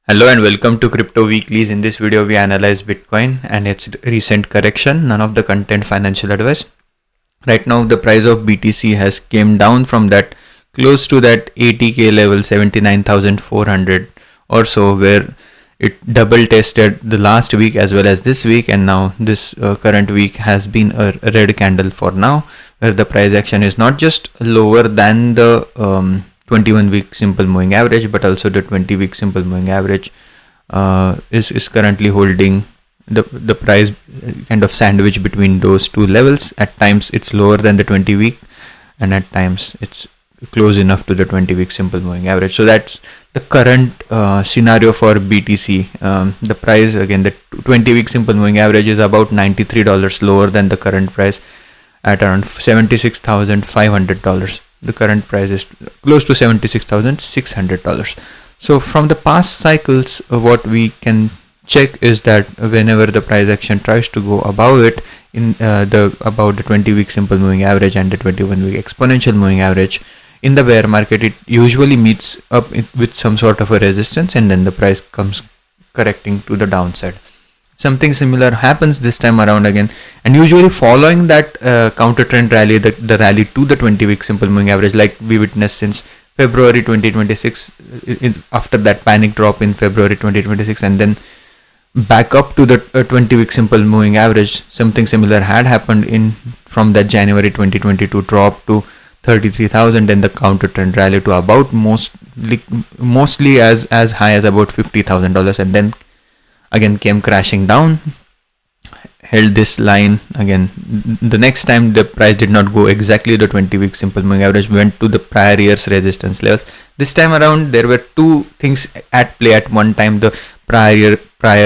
Hello and welcome to Crypto Weeklies. In this video, we analyze Bitcoin and its recent correction. None of the content financial advice. Right now, the price of BTC has came down from that close to that 80k level, 79,400 or so, where it double tested the last week as well as this week, and now this current week has been a red candle for now, where the price action is not just lower than the 21-week simple moving average, but also the 20-week simple moving average is currently holding the price kind of sandwich between those two levels. At times it's lower than the 20-week, and at times it's close enough to the 20-week simple moving average. So that's the current scenario for BTC. The price, again, the 20-week simple moving average is about $93 lower than the current price at around $76,500. The current price is close to $76,600. So from the past cycles, what we can check is that whenever the price action tries to go above it, in about the 20-week simple moving average and the 21-week exponential moving average, in the bear market, it usually meets up with some sort of a resistance, and then the price comes correcting to the downside. Something similar happens this time around again, and usually following that counter trend rally, the rally to the 20-week simple moving average, like we witnessed since February 2026, after that panic drop in February 2026, and then back up to the 20-week simple moving average. Something similar had happened from that January 2022 drop to 33,000, then the counter trend rally to about mostly as high as about $50,000, and then again came crashing down, held this line again. The next time the price did not go exactly the 20-week simple moving average, went to the prior year's resistance levels. This time around there were two things at play at one time: the prior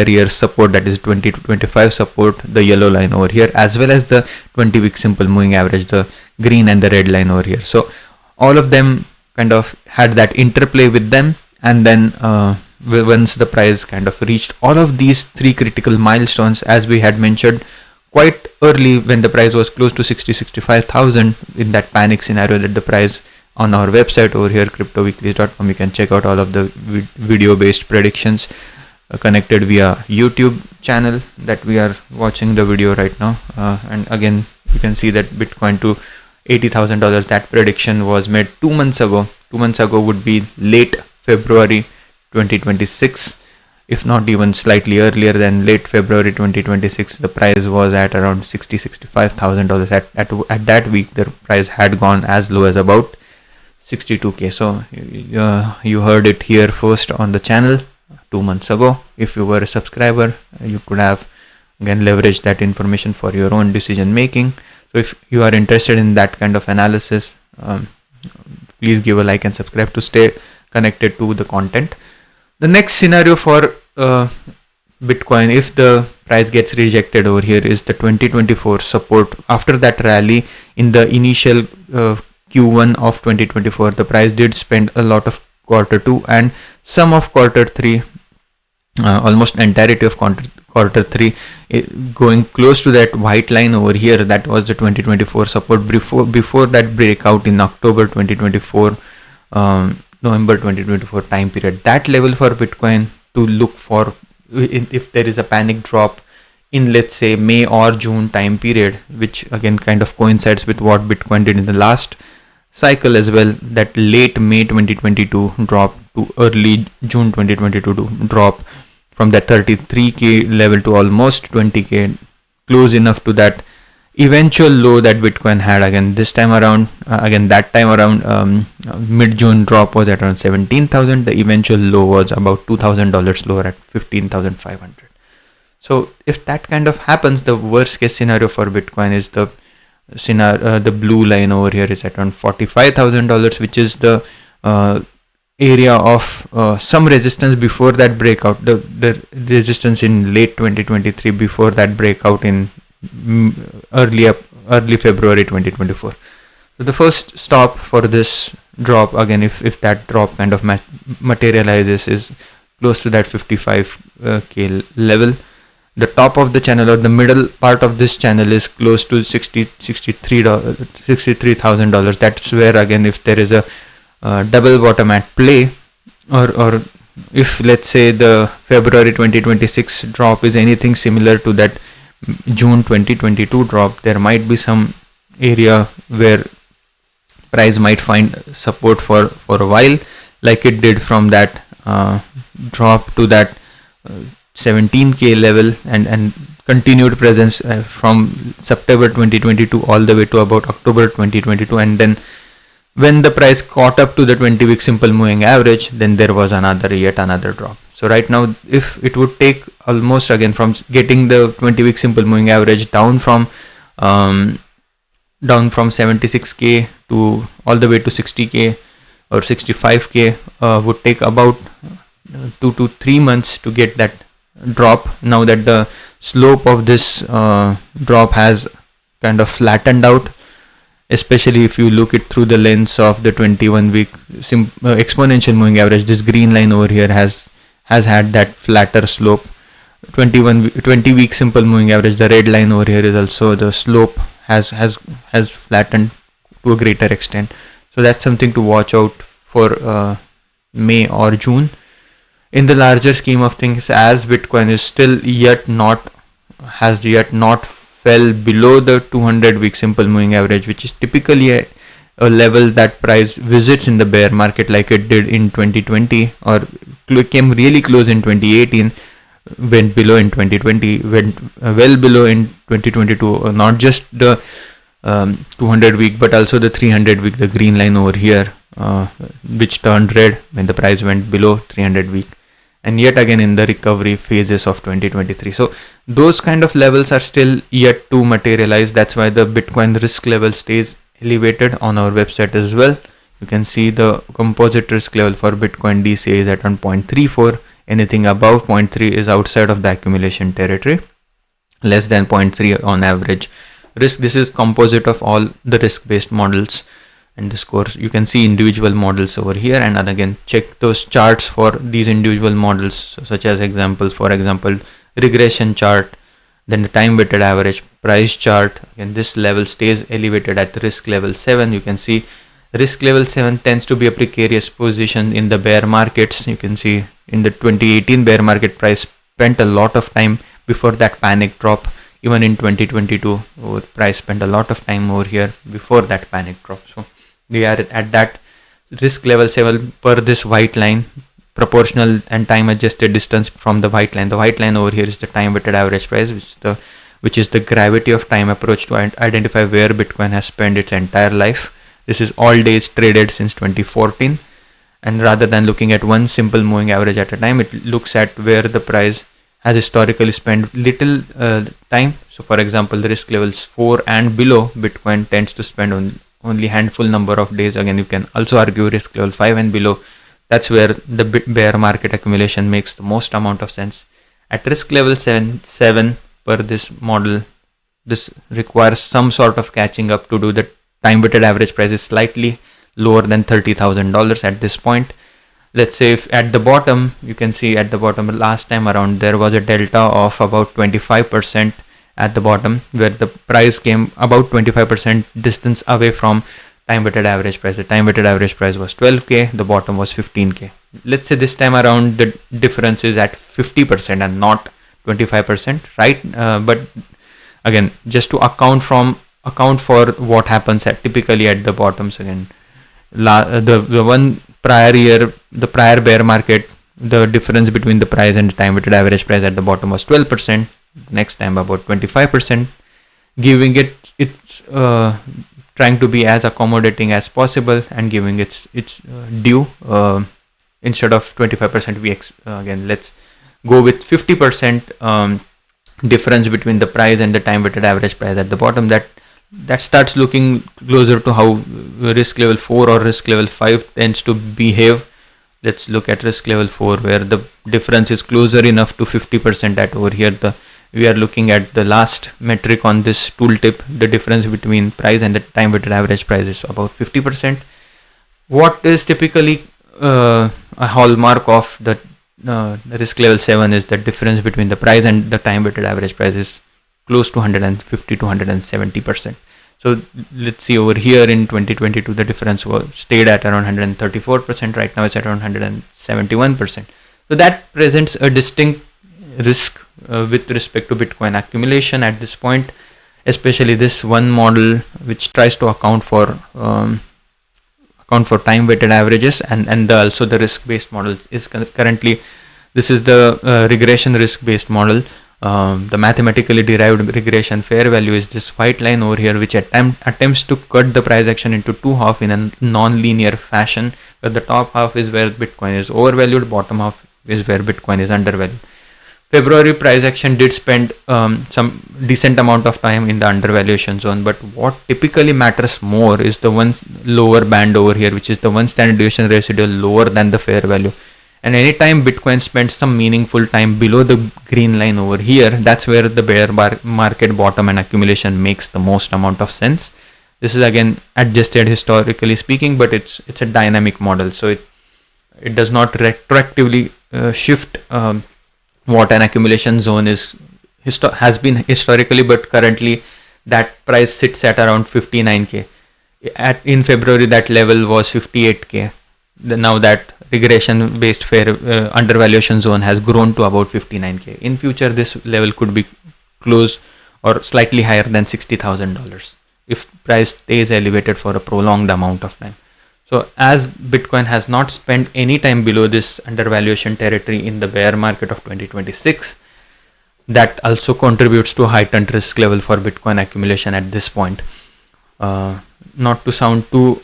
year support, that is 20 to 25 support, the yellow line over here, as well as the 20-week simple moving average, the green and the red line over here. So all of them kind of had that interplay with them, and then once the price kind of reached all of these three critical milestones, as we had mentioned quite early when the price was close to 65,000, in that panic scenario, that the price on our website over here, cryptoweeklies.com, you can check out all of the video based predictions connected via YouTube channel that we are watching the video right now. And again, you can see that Bitcoin to $80,000, that prediction was made 2 months ago. 2 months ago would be late February 2026, if not even slightly earlier than late February 2026. The price was at around $65,000. At that week, the price had gone as low as about 62k. So you heard it here first on the channel 2 months ago. If you were a subscriber, you could have again leveraged that information for your own decision making. So if you are interested in that kind of analysis, please give a like and subscribe to stay connected to the content. The next scenario for Bitcoin, if the price gets rejected over here, is the 2024 support. After that rally in the initial Q1 of 2024, the price did spend a lot of Q2 and some of Q3, almost entirety of Q3, going close to that white line over here. That was the 2024 support before that breakout in October 2024, November 2024 time period. That level for Bitcoin to look for if there is a panic drop in, let's say, May or June time period, which again kind of coincides with what Bitcoin did in the last cycle as well. That late May 2022 drop to early June 2022 drop from that 33k level to almost 20k, close enough to that eventual low that Bitcoin had. Again this time around, that time around, mid-June drop was at around 17,000. The eventual low was about $2,000 lower at 15,500. So if that kind of happens, the worst case scenario for Bitcoin is the blue line over here is at around $45,000, which is the area of some resistance before that breakout, the resistance in late 2023 before that breakout in early February 2024. So the first stop for this drop, again, if that drop kind of materializes, is close to that 55k level. The top of the channel, or the middle part of this channel, is close to $63,000. That's where, again, if there is a double bottom at play, or if let's say the February 2026 drop is anything similar to that June 2022 drop, there might be some area where price might find support for a while, like it did from that drop to that 17k level, and continued presence from September 2022 all the way to about October 2022, and then when the price caught up to the 20-week simple moving average, then there was yet another drop. So right now, if it would take almost again from getting the 20-week simple moving average down from 76k to all the way to 60k or 65k, would take about 2 to 3 months to get that drop. Now that the slope of this drop has kind of flattened out, especially if you look it through the lens of the 21-week exponential moving average, this green line over here has had that flatter slope. 20-week simple moving average, the red line over here, is also the slope has flattened to a greater extent. So that's something to watch out for May or June. In the larger scheme of things, as Bitcoin is still has yet not fell below the 200-week simple moving average, which is typically a level that price visits in the bear market, like it did in 2020, or came really close in 2018, went below in 2020, went well below in 2022, not just the 200-week but also the 300-week, the green line over here, which turned red when the price went below 300-week, and yet again in the recovery phases of 2023. So those kind of levels are still yet to materialize. That's why the Bitcoin risk level stays elevated on our website as well. You can see the composite risk level for Bitcoin DCA is at around 0.34. Anything above 0.3 is outside of the accumulation territory. Less than 0.3 on average risk. This is composite of all the risk-based models and the scores. You can see individual models over here, and again check those charts for these individual models, such as for example regression chart, then the time weighted average price chart. Again, this level stays elevated at risk level 7. You can see risk level 7 tends to be a precarious position in the bear markets. You can see in the 2018 bear market, price spent a lot of time before that panic drop. Even in 2022, price spent a lot of time over here before that panic drop. So we are at that risk level 7 per this white line, proportional and time adjusted distance from the white line. The white line over here is the time weighted average price, which is the gravity of time approach to identify where Bitcoin has spent its entire life. This is all days traded since 2014, and rather than looking at one simple moving average at a time, it looks at where the price has historically spent little time. So for example, the risk levels 4 and below, Bitcoin tends to spend only handful number of days. Again, you can also argue risk level 5 and below, that's where the bear market accumulation makes the most amount of sense. At risk level 7 per this model, this requires some sort of catching up to do. The time weighted average price is slightly lower than $30,000 at this point. Let's say if at the bottom, you can see at the bottom last time around there was a delta of about 25% at the bottom, where the price came about 25% distance away from time weighted average price. The time weighted average price was 12k, the bottom was 15k. Let's say this time around the difference is at 50% and not 25%, right? But again, just to account for what happens typically at the bottoms. Again, the one prior year, the prior bear market, the difference between the price and the time weighted average price at the bottom was 12%. Next time about 25%, giving it's trying to be as accommodating as possible and giving its due. Instead of 25%, again let's go with 50% difference between the price and the time weighted average price at the bottom. That starts looking closer to how risk level 4 or risk level 5 tends to behave. Let's look at risk level 4, where the difference is closer enough to 50%. At over here, we are looking at the last metric on this tooltip. The difference between price and the time weighted average price is about 50%. What is typically a hallmark of the risk level 7 is the difference between the price and the time weighted average price is close to 150 to 170%. So let's see over here in 2022, the difference stayed at around 134%. Right now it's at around 171%. So that presents a distinct risk with respect to Bitcoin accumulation at this point, especially this one model which tries to account for time weighted averages, and also the risk based model is currently, this is the regression risk based model. The mathematically derived regression fair value is this white line over here, which attempts to cut the price action into two halves in a non-linear fashion, where the top half is where Bitcoin is overvalued, bottom half is where Bitcoin is undervalued. February price action did spend some decent amount of time in the undervaluation zone, but what typically matters more is the one lower band over here, which is the one standard deviation residual lower than the fair value. And anytime Bitcoin spends some meaningful time below the green line over here, that's where the bear market bottom and accumulation makes the most amount of sense. This is again adjusted historically speaking, but it's a dynamic model, so it does not retroactively shift what an accumulation zone has been historically, but currently that price sits at around 59k. In February that level was 58k. Now that regression based fair undervaluation zone has grown to about 59k. In future this level could be close or slightly higher than $60,000 if price stays elevated for a prolonged amount of time. So as Bitcoin has not spent any time below this undervaluation territory in the bear market of 2026, that also contributes to a heightened risk level for Bitcoin accumulation at this point. Not to sound too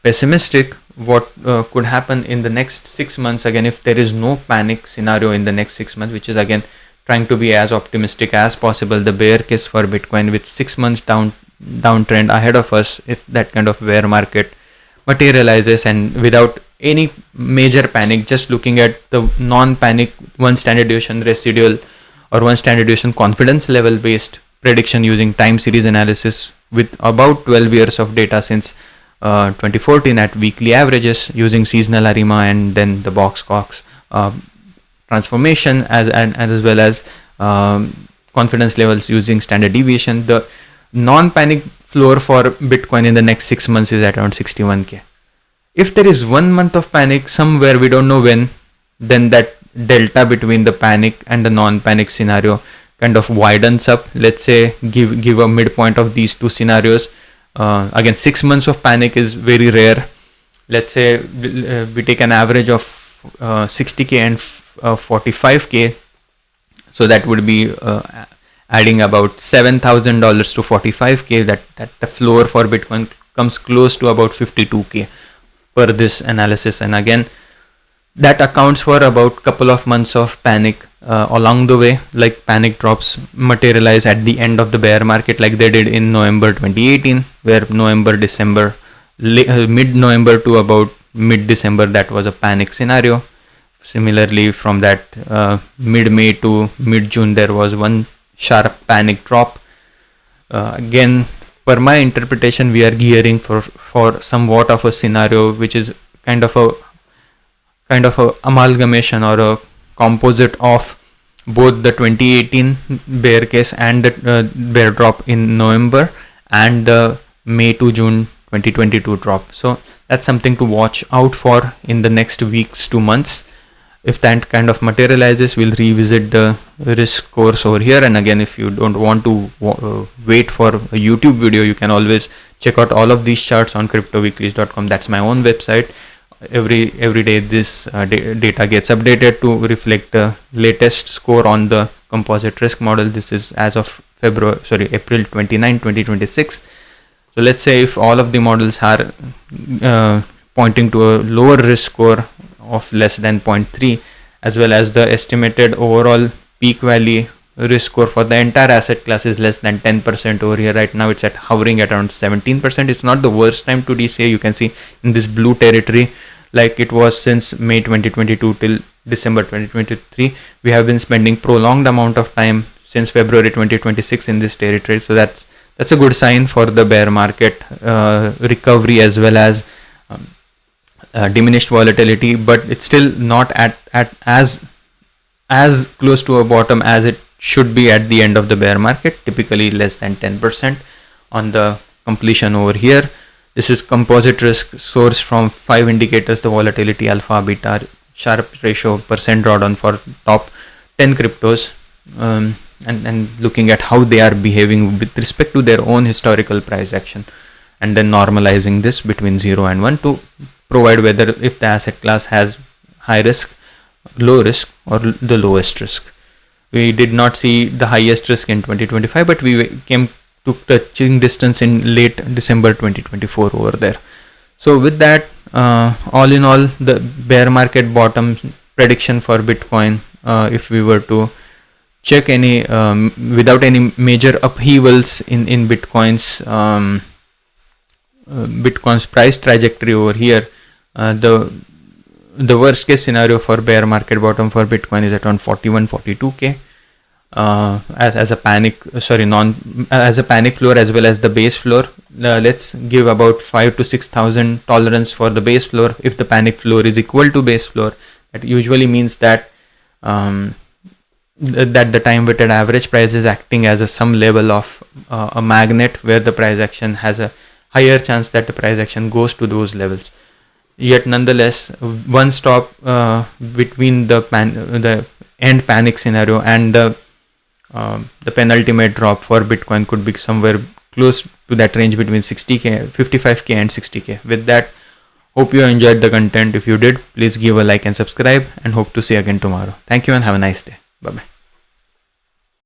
pessimistic, what could happen in the next 6 months, again, if there is no panic scenario in the next 6 months, which is again trying to be as optimistic as possible, the bear case for Bitcoin with 6 months downtrend ahead of us, if that kind of bear market materializes and without any major panic, just looking at the non-panic one standard deviation residual or one standard deviation confidence level based prediction using time series analysis with about 12 years of data since 2014 at weekly averages using seasonal ARIMA and then the Box-Cox transformation as well as confidence levels using standard deviation, the non-panic floor for Bitcoin in the next 6 months is at around 61k. If there is 1 month of panic somewhere, we don't know when, then that delta between the panic and the non-panic scenario kind of widens up. Let's say give a midpoint of these two scenarios. Again, 6 months of panic is very rare. Let's say we take an average of 60k and 45k, so that would be adding about $7,000 to 45k. That the floor for Bitcoin comes close to about 52k per this analysis, and again that accounts for about couple of months of panic along the way, like panic drops materialize at the end of the bear market like they did in November 2018, where December, mid-November to about mid-December, that was a panic scenario. Similarly, from that mid-May to mid-June, there was one sharp panic drop. Again, per my interpretation, we are gearing for somewhat of a scenario which is kind of a amalgamation or a composite of both the 2018 bear case and the bear drop in November and the May to June 2022 drop. So that's something to watch out for in the next weeks to months. If that kind of materializes, we'll revisit the risk course over here. And again, if you don't want to wait for a YouTube video, you can always check out all of these charts on cryptoweeklies.com. That's my own website. Every day this data gets updated to reflect the latest score on the composite risk model. This is as of April 29, 2026. So let's say if all of the models are pointing to a lower risk score of less than 0.3, as well as the estimated overall peak value risk score for the entire asset class is less than 10% over here. Right now it's hovering at around 17%. It's not the worst time to DCA. You can see in this blue territory, like it was since May 2022 till December 2023, we have been spending prolonged amount of time since February 2026 in this territory. So that's a good sign for the bear market recovery, as well as diminished volatility, but it's still not at as close to a bottom as it should be at the end of the bear market, typically less than 10% on the completion over here. This is composite risk sourced from 5 indicators: the volatility, alpha, beta, Sharpe ratio percent drawdown for top 10 cryptos, and looking at how they are behaving with respect to their own historical price action, and then normalizing this between 0 and 1 to provide whether if the asset class has high risk, low risk, or the lowest risk. We did not see the highest risk in 2025, but we came to touching distance in late December 2024 over there. So with that, all in all, the bear market bottom prediction for Bitcoin, if we were to check any without any major upheavals in Bitcoin's price trajectory over here, the worst case scenario for bear market bottom for Bitcoin is at around 41-42k as a panic floor as well as the base floor. Let's give about 5,000 to 6,000 tolerance for the base floor. If the panic floor is equal to base floor, that usually means that that the time weighted average price is acting as some level of a magnet where the price action has a higher chance that the price action goes to those levels. Yet nonetheless, one stop between the end panic scenario and the penultimate drop for Bitcoin could be somewhere close to that range between 60k, 55k and 60k. With that, hope you enjoyed the content. If you did, please give a like and subscribe, and hope to see you again tomorrow. Thank you and have a nice day. Bye bye.